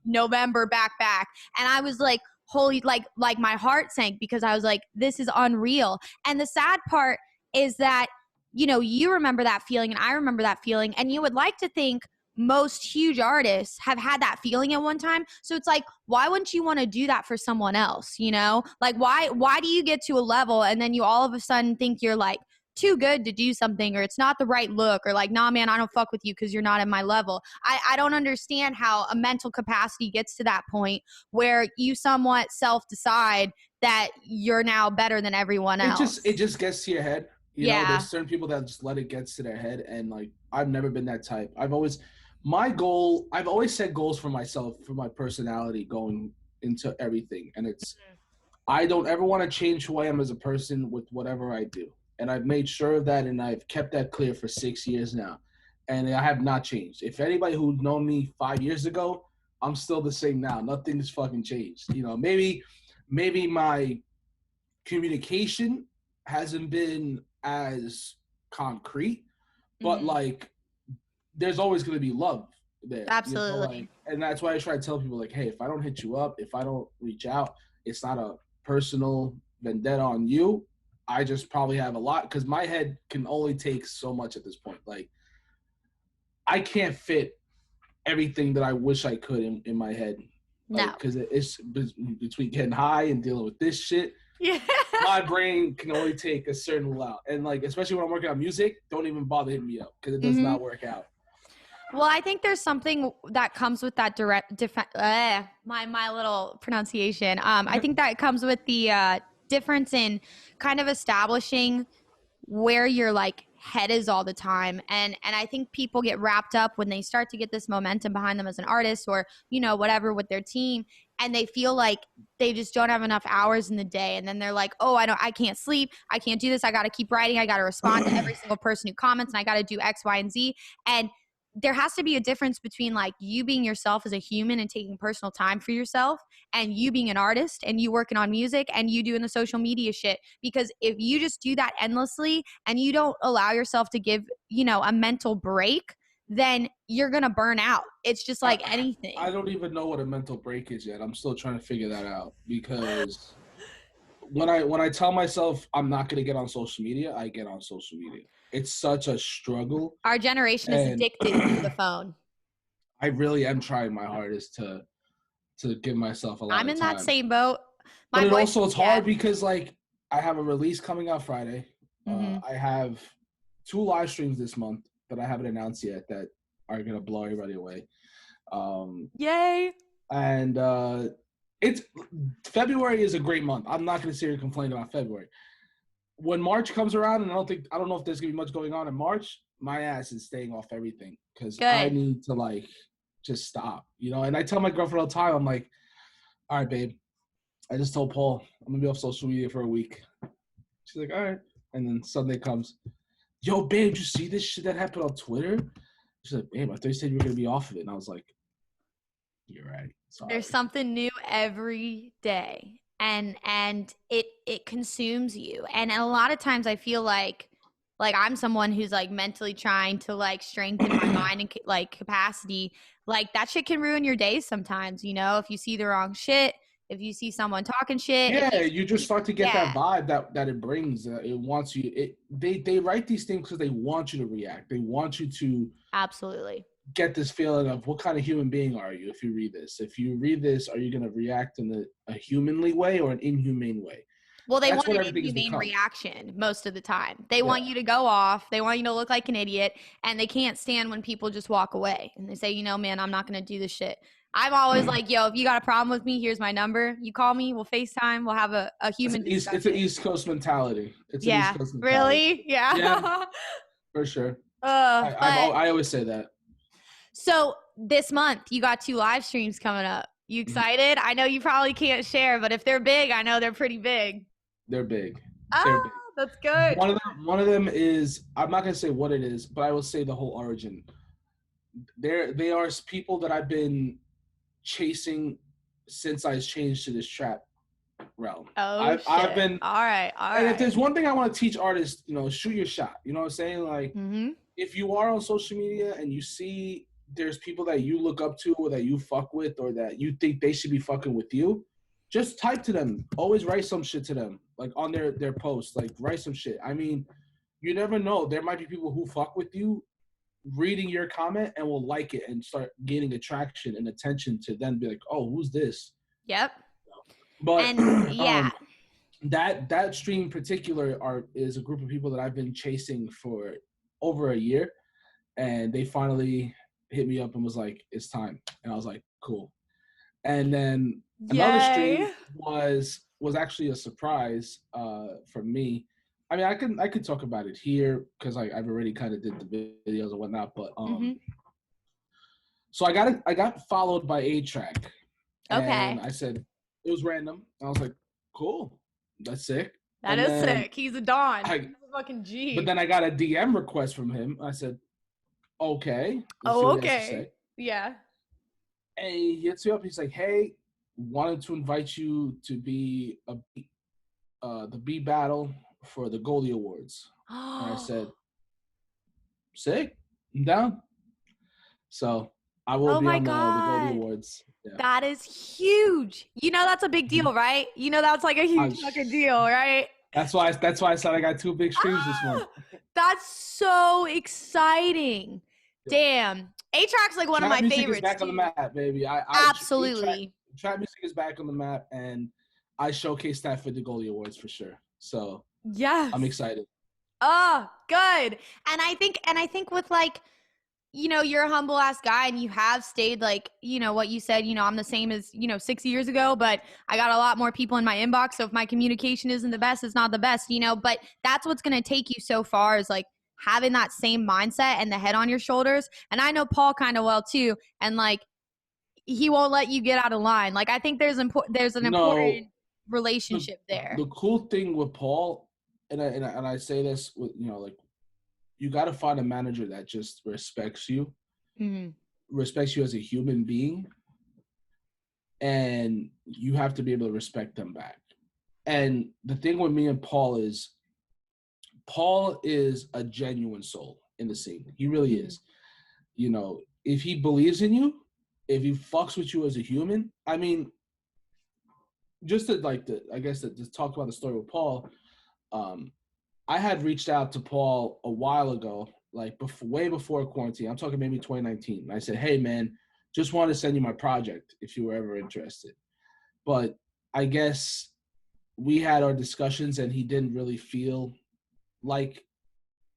November back. And I was like, holy, like my heart sank because I was like, this is unreal. And the sad part is that, you remember that feeling and I remember that feeling, and you would like to think most huge artists have had that feeling at one time. So it's like, why wouldn't you want to do that for someone else? Like why do you get to a level and then you all of a sudden think you're like too good to do something, or it's not the right look, or like, nah, man, I don't fuck with you because you're not at my level. I don't understand how a mental capacity gets to that point where you somewhat self-decide that you're now better than everyone else. It just gets to your head. You know, there's certain people that just let it get to their head, and like I've never been that type. I've always set goals for myself, for my personality going into everything, and it's I don't ever want to change who I am as a person with whatever I do. And I've made sure of that, and I've kept that clear for 6 years now. And I have not changed. If anybody who'd known me 5 years ago, I'm still the same now. Nothing's fucking changed. Maybe my communication hasn't been as concrete, but like there's always going to be love there. Absolutely. And that's why I try to tell people, like, hey, if I don't hit you up, if I don't reach out, it's not a personal vendetta on you. I just probably have a lot, because my head can only take so much at this point. Like, I can't fit everything that I wish I could in my head. No. Because it's between getting high and dealing with this shit. Yeah. My brain can only take a certain amount. And, like, especially when I'm working on music, don't even bother hitting me up, because it does not work out. Well, I think there's something that comes with that my little pronunciation. I think that comes with the difference in kind of establishing where your like head is all the time, and I think people get wrapped up when they start to get this momentum behind them as an artist, or whatever, with their team, and they feel like they just don't have enough hours in the day, and then they're like, oh, I can't sleep, I can't do this, I got to keep writing, I got to respond to every single person who comments, and I got to do X, Y, and Z. And there has to be a difference between like you being yourself as a human and taking personal time for yourself, and you being an artist and you working on music and you doing the social media shit. Because if you just do that endlessly and you don't allow yourself to give, a mental break, then you're going to burn out. It's just like anything. I don't even know what a mental break is yet. I'm still trying to figure that out, because when I tell myself I'm not going to get on social media, I get on social media. It's such a struggle. Our generation is addicted to the phone. I really am trying my hardest to to give myself a lot I'm of in that time. same boat. But My it boy, also, it's yeah. hard because like I have a release coming out Friday. I have 2 live streams this month that I haven't announced yet that are gonna blow everybody away. Yay! And it's February is a great month. I'm not gonna sit here and complain about February. When March comes around, and I don't know if there's gonna be much going on in March, my ass is staying off everything because I Good. need to like just stop, you know. And I tell my girlfriend all the time, I'm like, all right, babe, I just told Paul I'm gonna be off social media for a week. She's like, all right. And then Sunday comes, yo, babe, did you see this shit that happened on Twitter? She's like, babe, I thought you said you were gonna be off of it. And I was like, you're right. Sorry. There's something new every day, and it consumes you. And a lot of times I feel like I'm someone who's like mentally trying to like strengthen my mind and like capacity. Like that shit can ruin your days sometimes, you know, if you see the wrong shit, if you see someone talking shit. Yeah, you just start to get Yeah. that vibe that it brings. It wants you. They write these things because they want you to react. They want you to Absolutely. get this feeling of what kind of human being are you if you read this. If you read this, are you going to react in a humanly way or an inhumane way? Well, they That's want what an everything has inhumane become. reaction most of the time. They want you to go off. They want you to look like an idiot, and they can't stand when people just walk away and they say, you know, man, I'm not going to do this shit. I'm always like, yo, if you got a problem with me, here's my number. You call me, we'll FaceTime, we'll have a human discussion. It's an East Coast mentality. It's yeah. an East Coast mentality. Really? Yeah. Yeah, for sure. But, I always say that. So this month, you got 2 live streams coming up. You excited? I know you probably can't share, but if they're big, I know they're pretty big. They're big. Oh, They're big. that's good. One of them is, I'm not gonna say what it is, but I will say the whole origin. They are people that I've been chasing since I changed to this trap realm. Oh, shit. I've been all right. And if there's one thing I want to teach artists, you know, shoot your shot. You know what I'm saying? Like, if you are on social media and you see there's people that you look up to or that you fuck with or that you think they should be fucking with you, just type to them. Always write some shit to them, like on their posts. Like, write some shit. I mean, you never know. There might be people who fuck with you reading your comment and will like it and start gaining attraction and attention to then be like, oh, who's this? Yep. But and yeah. That stream in particular is a group of people that I've been chasing for over a year, and they finally hit me up and was like, it's time. And I was like, cool. And then another stream was actually a surprise for me. I mean, I could talk about it here because I've already kind of did the videos and whatnot, but so I got followed by A-Trak. And I said, it was random. I was like, cool. That's sick. That is sick. He's a Don. He's a fucking G. But then I got a DM request from him. I said, okay. Okay. Yeah. And he hits me up. He's like, hey, wanted to invite you to be the B battle for the Goldie Awards. And I said, sick. I'm down. So I will be on the Goldie Awards. Yeah. That is huge. You know that's a big deal, right? You know that's like a huge fucking deal, right? That's why I said I got 2 big streams this month. That's so exciting. Yeah. Damn. A-Trak's like one of my favorites. Trap music is back on the map, baby. Absolutely. Trap music is back on the map, and I showcased that for the Goldie Awards for sure. So yes, I'm excited. Oh, good. And I think with like, you know, you're a humble ass guy and you have stayed like, you know, what you said, you know, I'm the same as, you know, 6 years ago, but I got a lot more people in my inbox. So if my communication isn't the best, it's not the best, you know, but that's what's going to take you so far is like having that same mindset and the head on your shoulders. And I know Paul kind of well too. And like, he won't let you get out of line. Like, I think there's an important relationship there. The cool thing with Paul, and I say this with, you know, like, you got to find a manager that just respects you, respects you as a human being, and you have to be able to respect them back. And the thing with me and Paul is a genuine soul in the scene. He really is. You know, if he believes in you, if he fucks with you as a human, I mean, just to just talk about the story with Paul, I had reached out to Paul a while ago, like way before quarantine. I'm talking maybe 2019. I said, hey, man, Just wanted to send you my project if you were ever interested. But I guess we had our discussions and he didn't really feel like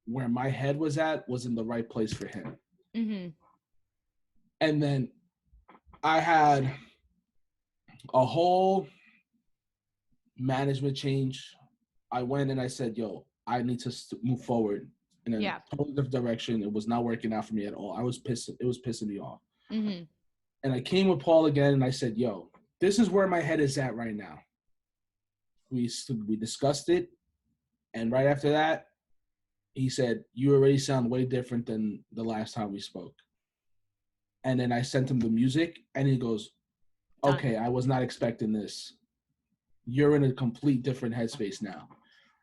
where my head was at was in the right place for him. Mm-hmm. And then I had a whole management change. I went and I said, yo, I need to move forward in a totally different direction. It was not working out for me at all. I was pissed. It was pissing me off. Mm-hmm. And I came with Paul again and I said, yo, this is where my head is at right now. We discussed it. And right after that, he said, you already sound way different than the last time we spoke. And then I sent him the music and he goes, okay, I was not expecting this. You're in a complete different headspace now.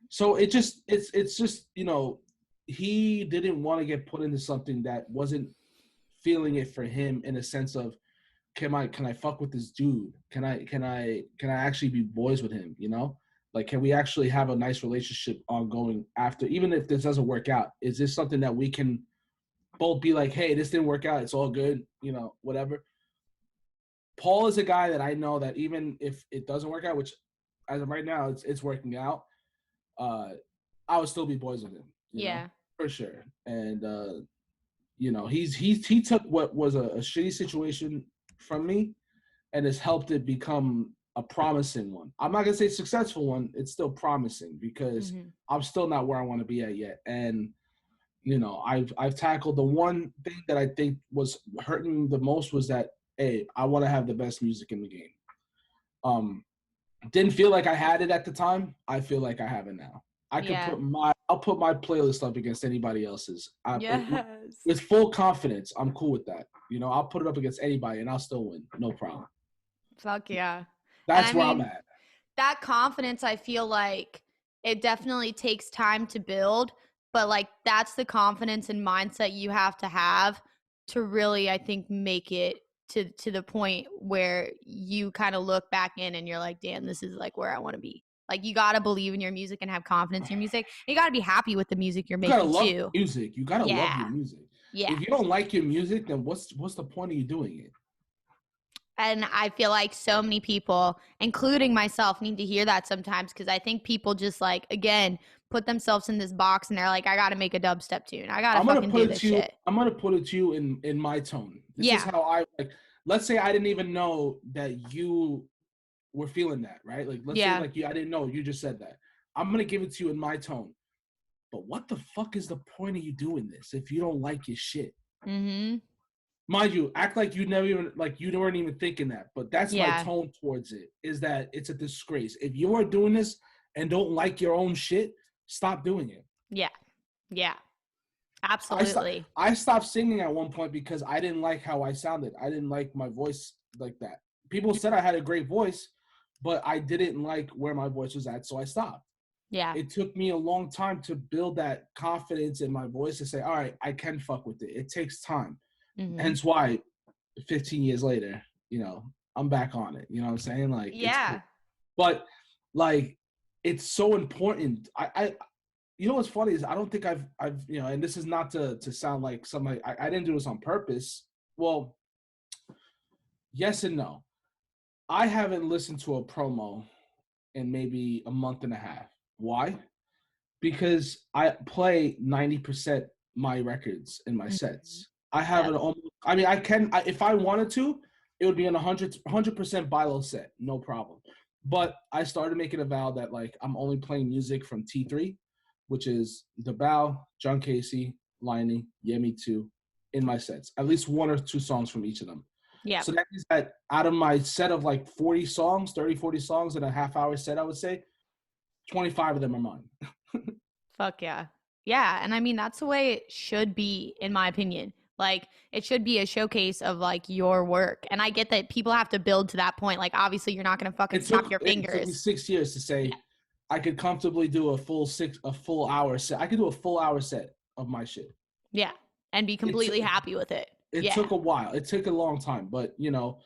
So it's just, you know, he didn't want to get put into something that wasn't feeling it for him in a sense of, can I fuck with this dude? Can I actually be boys with him? You know, like, can we actually have a nice relationship ongoing after, even if this doesn't work out? Is this something that we can both be like, hey, this didn't work out, it's all good, you know, whatever. Paul is a guy that I know that even if it doesn't work out, which as of right now it's working out, I would still be boys with him. You know, for sure. And you know, he took what was a shitty situation from me and has helped it become a promising one. I'm not gonna say successful one, it's still promising because I'm still not where I want to be at yet. And you know, I've tackled the one thing that I think was hurting the most was that, hey, I want to have the best music in the game. Didn't feel like I had it at the time. I feel like I have it now. I'll put my playlist up against anybody else's. With full confidence, I'm cool with that. You know, I'll put it up against anybody and I'll still win. No problem. Fuck yeah. That's where I'm at. That confidence, I feel like it definitely takes time to build, but like that's the confidence and mindset you have to really, I think, make it to the point where you kind of look back in and you're like, damn, this is like where I want to be. Like, you got to believe in your music and have confidence in your music. You got to be happy with the music you're making, love too. Music. You got to love your music. Yeah. If you don't like your music, then what's the point of you doing it? And I feel like so many people, including myself, need to hear that sometimes, because I think people just, like, again, put themselves in this box and they're like, I got to make a dubstep tune. I got to fucking do this shit. I'm going to put it to you in my tone. This is how I, like, let's say I didn't even know that you were feeling that, right? Like, let's say, like, I didn't know. You just said that. I'm going to give it to you in my tone. But what the fuck is the point of you doing this if you don't like your shit? Mm-hmm. Mind you, act like you never even, like, you weren't even thinking that. But that's my tone towards it, is that it's a disgrace. If you are doing this and don't like your own shit, stop doing it. Yeah. Yeah. Absolutely. I stopped singing at one point because I didn't like how I sounded. I didn't like my voice like that. People said I had a great voice, but I didn't like where my voice was at, so I stopped. Yeah. It took me a long time to build that confidence in my voice to say, all right, I can fuck with it. It takes time. Mm-hmm. Hence why 15 years later, you know, I'm back on it. You know what I'm saying? Like, yeah. Cool. But, like, it's so important. I you know what's funny is I don't think I've you know, and this is not to sound like somebody, I didn't do this on purpose. Well, yes and no. I haven't listened to a promo in maybe a month and a half. Why? Because I play 90% my records in my sets. I have it almost, I mean, if I wanted to, it would be an 100% Bailo set, no problem. But I started making a vow that, like, I'm only playing music from T3, which is The Bow, John Casey, Liney, Yemi 2, in my sets. At least one or two songs from each of them. Yeah. So that means that out of my set of like 40 songs, 30, 40 songs in a half-hour set, I would say, 25 of them are mine. Fuck yeah. Yeah, and I mean, that's the way it should be, in my opinion. Like, it should be a showcase of, like, your work. And I get that people have to build to that point. Like, obviously, you're not going to fucking snap your fingers. It took me 6 years to say I could comfortably do a full hour set. I could do a full hour set of my shit. Yeah, and be completely happy with it. It took a while. It took a long time. But, you know,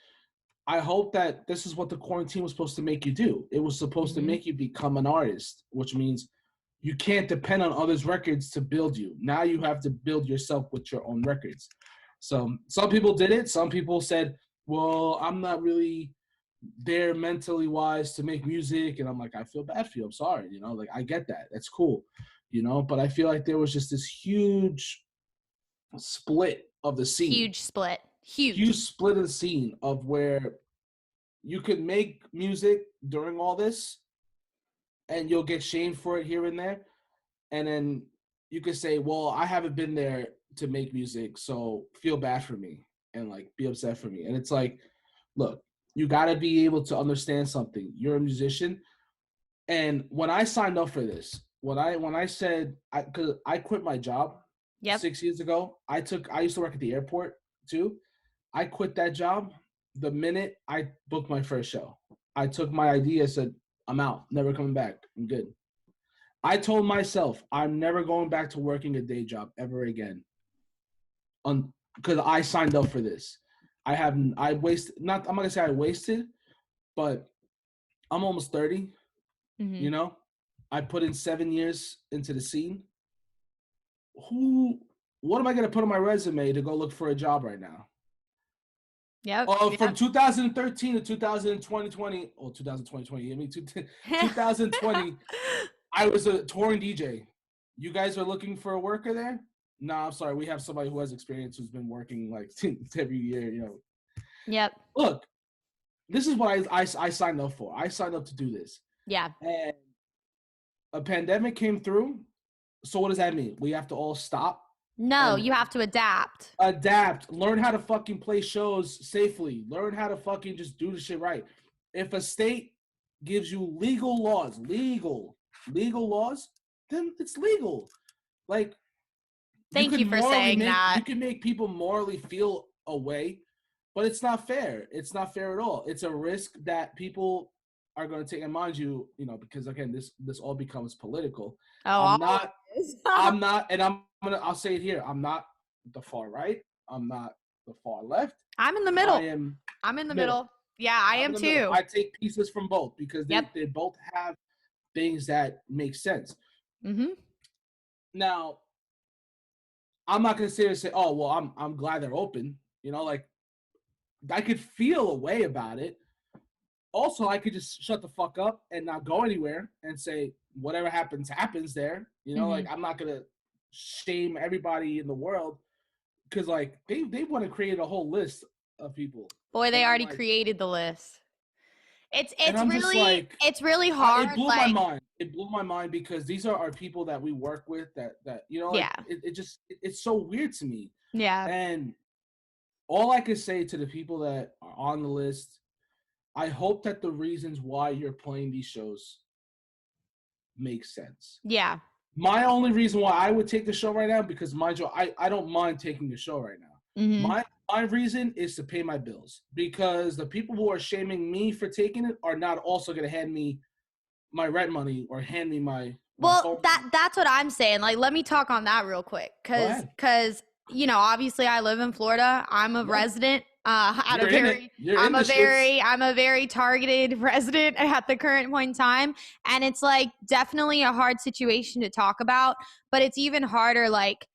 I hope that this is what the quarantine was supposed to make you do. It was supposed to make you become an artist, which means you can't depend on others' records to build you. Now you have to build yourself with your own records. So some people did it. Some people said, well, I'm not really there mentally wise to make music. And I'm like, I feel bad for you. I'm sorry. You know, like I get that. That's cool. You know, but I feel like there was just this huge split of the scene. Huge split. Huge split of the scene of where you could make music during all this and you'll get shamed for it here and there. And then you could say, well, I haven't been there to make music, so feel bad for me and like be upset for me. And it's like, look, you got to be able to understand something. You're a musician. And when I signed up for this, when I said, because I quit my job 6 years ago, I used to work at the airport too. I quit that job the minute I booked my first show. I took my idea, said, I'm out, never coming back. I'm good. I told myself I'm never going back to working a day job ever again. Because I signed up for this. I'm not gonna say I wasted, but I'm almost 30. Mm-hmm. You know, I put in 7 years into the scene. What am I gonna put on my resume to go look for a job right now? From 2013 to 2020, or 2020, I mean 2020, I was a touring DJ. You guys are looking for a worker there? No, I'm sorry. We have somebody who has experience who's been working like every year, you know. Yep. Look, this is what I signed up for. I signed up to do this. Yeah. And a pandemic came through. So what does that mean? We have to all stop? No, you have to adapt. Learn how to fucking play shows safely. Learn how to fucking just do the shit right. If a state gives you legal laws, then it's legal. Like, thank you for saying that. You can make people morally feel a way, but it's not fair. It's not fair at all. It's a risk that people are going to take. And mind you, you know, because again, this all becomes political. Oh, I'll say it here. I'm not the far right. I'm not the far left. I'm in the middle. I'm in the middle. Yeah, I am too. Middle. I take pieces from both because they both have things that make sense. Mm-hmm. Now, I'm not gonna say, oh well, I'm glad they're open. You know, like I could feel a way about it. Also, I could just shut the fuck up and not go anywhere and say whatever happens there. You know, like I'm not gonna shame everybody in the world because like they want to create a whole list of people. Boy, they already created the list. It's really hard. It blew my mind. It blew my mind because these are our people that we work with that you know, like, it's so weird to me. Yeah. And all I could say to the people that are on the list, I hope that the reasons why you're playing these shows make sense. Yeah. My only reason why I would take the show right now, because mind you, I don't mind taking the show right now. Mm-hmm. My reason is to pay my bills, because the people who are shaming me for taking it are not also going to hand me my rent money or hand me my well, that's what I'm saying. Like, let me talk on that real quick. Cause you know, obviously I live in Florida. I'm a resident. I'm a very targeted resident at the current point in time. And it's like definitely a hard situation to talk about, but it's even harder, like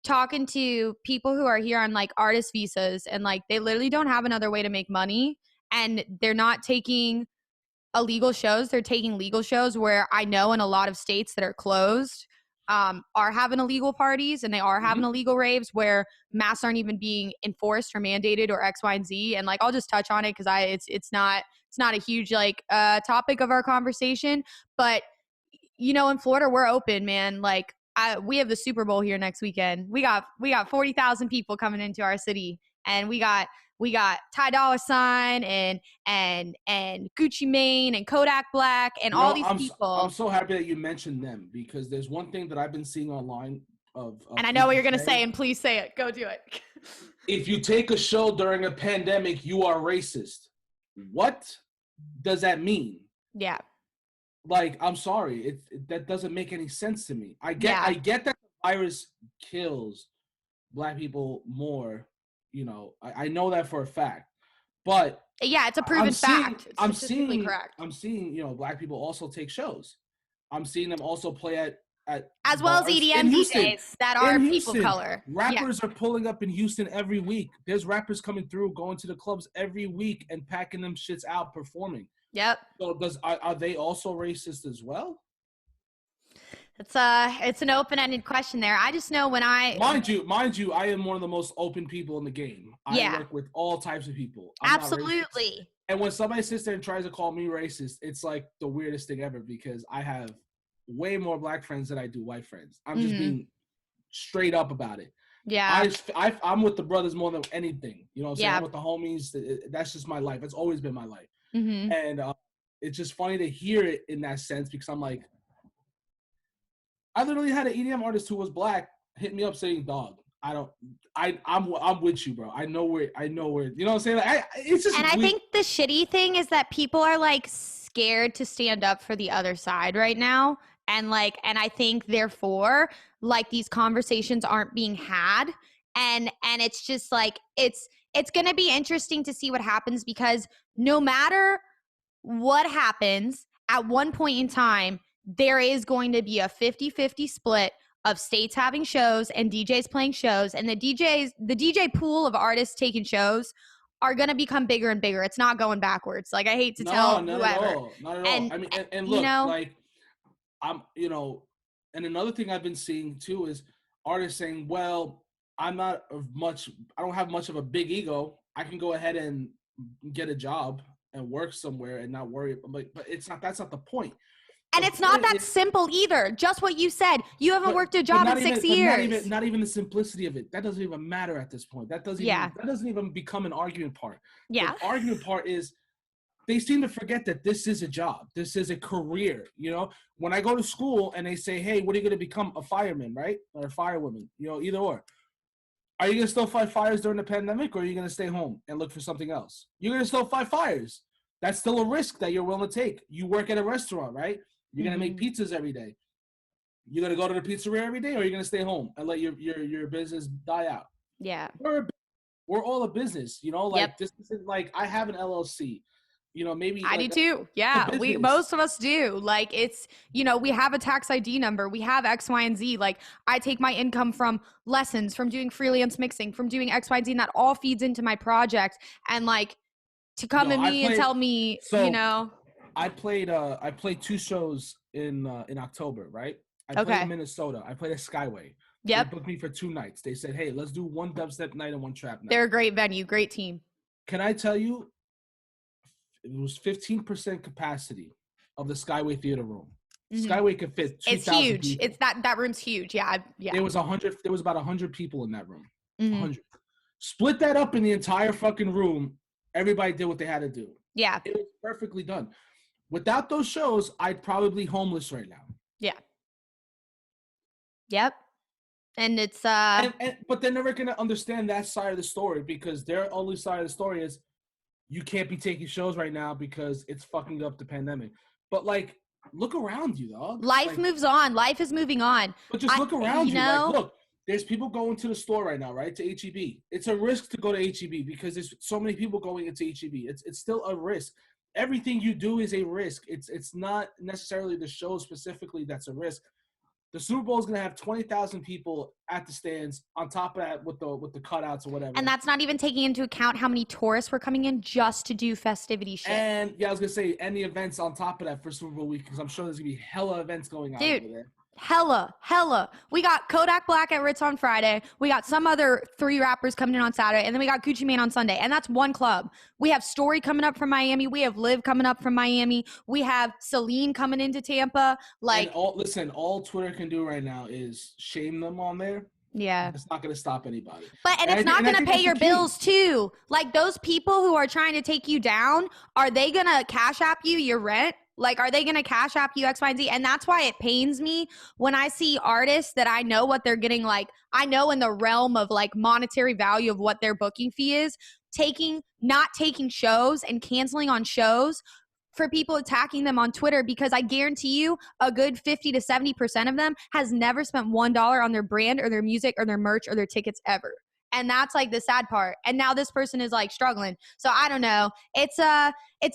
talking to people who are here on like artist visas and like they literally don't have another way to make money and they're not taking illegal shows. They're taking legal shows where I know in a lot of states that are closed are having illegal parties and they are having illegal raves where masks aren't even being enforced or mandated or X, Y, and Z. And like, I'll just touch on it because it's not a huge like topic of our conversation. But you know, in Florida, we're open, man. Like we have the Super Bowl here next weekend. We got 40,000 people coming into our city, and we got Ty Dolla $ign and Gucci Mane and Kodak Black and all these people. I'm so happy that you mentioned them, because there's one thing that I've been seeing online and I know what you're going to say, and please say it. Go do it. If you take a show during a pandemic, you are racist. What does that mean? Yeah. Like, I'm sorry. That doesn't make any sense to me. I get that the virus kills Black people more. You know, I know that for a fact, but yeah, it's a proven fact. I'm seeing, you know, Black people also take shows. I'm seeing them also play at at as well as bars in EDM Houston. DJs that In are people Houston, color. rappers are pulling up in Houston every week. There's rappers coming through, going to the clubs every week and packing them shits out, performing. Yep. So are they also racist as well? It's an open-ended question there. I just know when mind you, I am one of the most open people in the game. I work with all types of people. I'm absolutely. not racist. And when somebody sits there and tries to call me racist, it's like the weirdest thing ever because I have way more black friends than I do white friends. I'm just being straight up about it. Yeah. I'm with the brothers more than anything. You know what I'm saying? Yeah. I'm with the homies. That's just my life. It's always been my life. Mm-hmm. And it's just funny to hear it in that sense because I'm like, I literally had an EDM artist who was black hit me up saying, "Dog, I'm with you, bro. I know where, you know what I'm saying? Like, it's just." And I think the shitty thing is that people are like scared to stand up for the other side right now, and I think therefore, like these conversations aren't being had, and it's just like it's gonna be interesting to see what happens because no matter what happens, at one point in time, there is going to be a 50-50 split of states having shows and DJs playing shows, and the DJ pool of artists taking shows are going to become bigger and bigger. It's not going backwards. Like, I hate to tell not whoever. at all. Not at all. I mean, and look, like, I'm, and another thing I've been seeing too is artists saying, well, I don't have much of a big ego. I can go ahead and get a job and work somewhere and not worry. But that's not the point. And it's not that simple either. Just what you said. You haven't worked a job in 6 years. Not even the simplicity of it. That doesn't even matter at this point. That doesn't even become an argument part. Yeah. The argument part is they seem to forget that this is a job. This is a career. When I go to school and they say, hey, what are you going to become? A fireman, right? Or a firewoman, either or. Are you going to still fight fires during the pandemic or are you going to stay home and look for something else? You're going to still fight fires. That's still a risk that you're willing to take. You work at a restaurant, right? You're going to make pizzas every day. You're going to go to the pizzeria every day or you're going to stay home and let your business die out? Yeah. We're all a business, This isn't like I have an LLC. Maybe I do too. Yeah, most of us do. Like it's, we have a tax ID number. We have X, Y, and Z. Like I take my income from lessons, from doing freelance mixing, from doing X, Y, and Z, and that all feeds into my project. And like to come to me and tell me, I played 2 shows in October, right? I played in Minnesota. I played at Skyway. Yep. They booked me for 2 nights. They said, hey, let's do 1 dubstep night and 1 trap night. They're a great venue, great team. Can I tell you, it was 15% capacity of the Skyway Theater room. Mm-hmm. Skyway could fit 2,000 It's huge. people. It's that room's huge. Yeah. There was about 100 people in that room. Mm-hmm. 100. Split that up in the entire fucking room. Everybody did what they had to do. Yeah. It was perfectly done. Without those shows, I'd probably be homeless right now. Yeah. Yep. And it's but they're never gonna understand that side of the story because their only side of the story is you can't be taking shows right now because it's fucking up the pandemic. But like, look around you, dog. Life moves on. Life is moving on. But just look around you. Like, look, there's people going to the store right now, right? To HEB. It's a risk to go to HEB because there's so many people going into HEB. It's still a risk. Everything you do is a risk. It's not necessarily the show specifically that's a risk. The Super Bowl is going to have 20,000 people at the stands on top of that with the cutouts or whatever. And that's not even taking into account how many tourists were coming in just to do festivity shit. And yeah, I was going to say, and the events on top of that for Super Bowl week because I'm sure there's going to be hella events going on over there. Hella. We got Kodak Black at Ritz on Friday. We got some other 3 rappers coming in on Saturday. And then we got Gucci Mane on Sunday. And that's one club. We have Story coming up from Miami. We have Liv coming up from Miami. We have Celine coming into Tampa. Like, all Twitter can do right now is shame them on there. Yeah. It's not going to stop anybody. But it's not going to pay your bills too. Like those people who are trying to take you down, are they going to cash app you your rent? Like, are they going to cash app you X, Y, and Z? And that's why it pains me when I see artists that I know what they're getting, like, I know in the realm of, like, monetary value of what their booking fee is, not taking shows and canceling on shows for people attacking them on Twitter because I guarantee you a good 50 to 70% of them has never spent $1 on their brand or their music or their merch or their tickets ever. And that's like the sad part. And now this person is like struggling. So I don't know. It's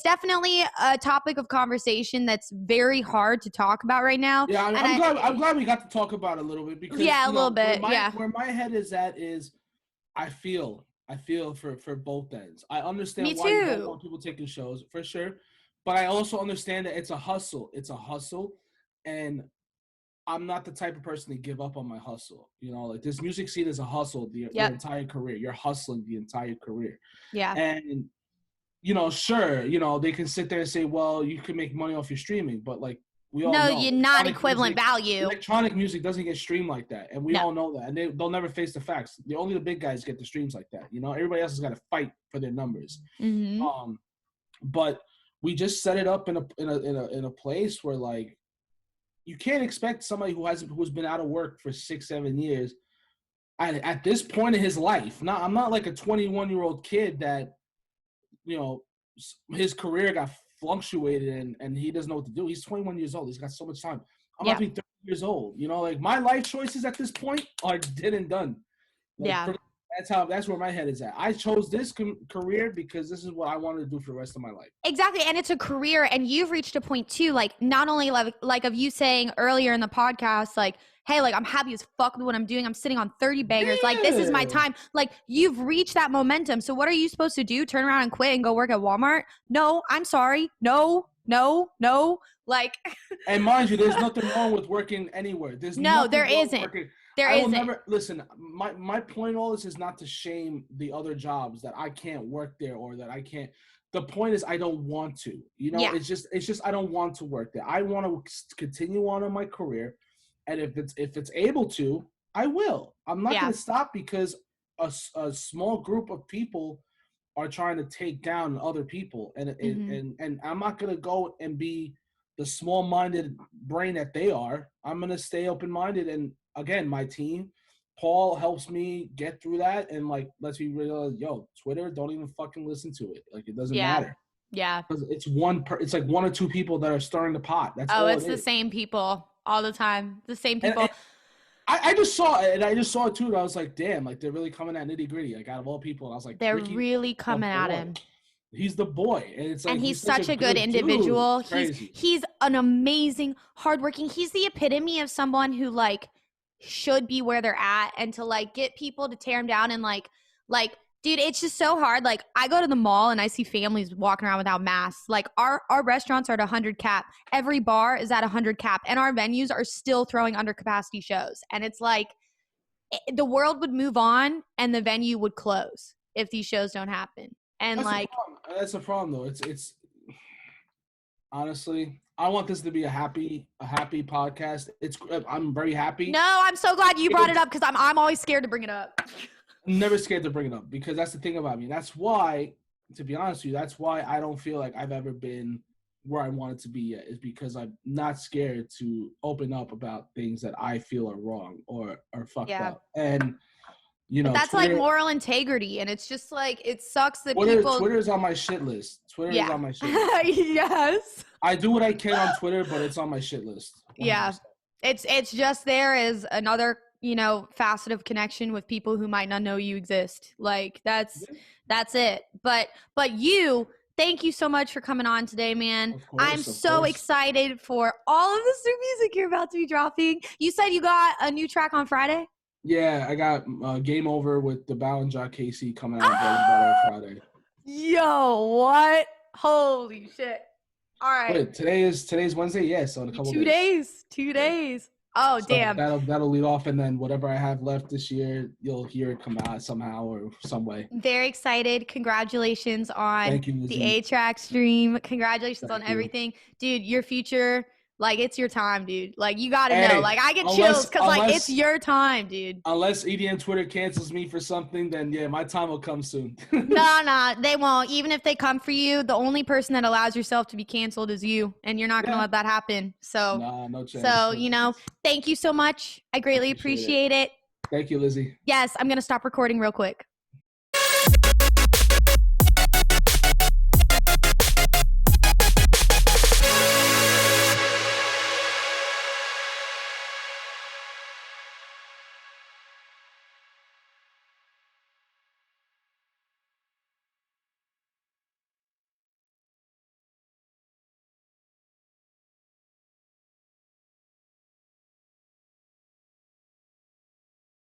definitely a topic of conversation that's very hard to talk about right now. Yeah, I mean, and I'm glad we got to talk about it a little bit because a little bit. Where my head is at is I feel for both ends. I understand why you don't want people taking shows for sure, but I also understand that it's a hustle. It's a hustle, and I'm not the type of person to give up on my hustle. You know, like this music scene is a hustle your entire career. You're hustling the entire career. Yeah. And you know, sure, you know, they can sit there and say, well, you can make money off your streaming, but like we all know you're not equivalent value. Electronic music doesn't get streamed like that, and we all know that, and they'll never face the facts. Only the big guys get the streams like that. You know, everybody else has got to fight for their numbers. Mm-hmm. But we just set it up in a place where like you can't expect somebody who's been out of work for 6-7 years at this point in his life. Now, I'm not like a 21-year-old kid that, you know, his career got fluctuated and he doesn't know what to do. He's 21 years old. He's got so much time. I'm about to be 30 years old. You know, like my life choices at this point are dead and done. Like, that's where my head is at. I chose this career because this is what I wanted to do for the rest of my life. Exactly. And it's a career, and you've reached a point too, like not only like of you saying earlier in the podcast, like, hey, like I'm happy as fuck with what I'm doing. I'm sitting on 30 bangers. Like this is my time. Like you've reached that momentum. So what are you supposed to do? Turn around and quit and go work at Walmart? No, I'm sorry. No. Like, and mind you, there's nothing wrong with working anywhere. There isn't. I will never listen. My point all this is not to shame the other jobs that I can't work there or that I can't. The point is I don't want to. You know, it's just I don't want to work there. I want to continue on in my career, and if it's able to, I will. I'm not going to stop because a small group of people are trying to take down other people, and I'm not going to go and be the small-minded brain that they are. I'm going to stay open-minded. And again, my team, Paul helps me get through that and like lets me realize, yo, Twitter, don't even fucking listen to it. Like it doesn't matter. Yeah. Because it's it's like one or two people that are stirring the pot. That's all it's the same people all the time. The same people. And I just saw it, and I just saw it too, and I was like, damn, like they're really coming at nitty-gritty, like out of all people. And I was like, they're really coming at him. He's the boy, and it's like, and he's such a good individual. He's an amazing, hardworking. He's the epitome of someone who like should be where they're at, and to like get people to tear him down and like, dude, it's just so hard. Like I go to the mall and I see families walking around without masks. Like our restaurants are at 100 cap. Every bar is at 100 cap, and our venues are still throwing under capacity shows. And it's like the world would move on and the venue would close if these shows don't happen. And that's the problem though. It's honestly, I want this to be a happy podcast. I'm very happy. No, I'm so glad you brought it up because I'm always scared to bring it up. I'm never scared to bring it up because that's the thing about me. That's why, to be honest with you, that's why I don't feel like I've ever been where I wanted to be yet, is because I'm not scared to open up about things that I feel are wrong or are fucked up. And you know, that's Twitter, like moral integrity, and it's just like it sucks that Twitter's on my shit list. Twitter is on my shit list. Yes. I do what I can on Twitter, but it's on my shit list. 100%. Yeah. It's just there as another, you know, facet of connection with people who might not know you exist. Like that's it. But you, thank you so much for coming on today, man. I'm so excited for all of this new music you're about to be dropping. You said you got a new track on Friday? Yeah, I got Game Over with the Bailo and Jock Casey coming out on Friday. Yo, what? Holy shit. All right. Wait, today's Wednesday? Yeah, so in a couple days. 2 days. Oh, so damn. That'll lead off, and then whatever I have left this year, you'll hear it come out somehow or some way. Very excited. Congratulations on the A-Trak stream. Congratulations on everything. Dude, your future, like, it's your time, dude. Like, you got to know. Like, I get chills because, like, it's your time, dude. Unless EDM Twitter cancels me for something, then, yeah, my time will come soon. No, they won't. Even if they come for you, the only person that allows yourself to be canceled is you, and you're not going to let that happen. So, no chance. So, you know, thank you so much. I greatly appreciate it. Thank you, Lizzy. Yes, I'm going to stop recording real quick.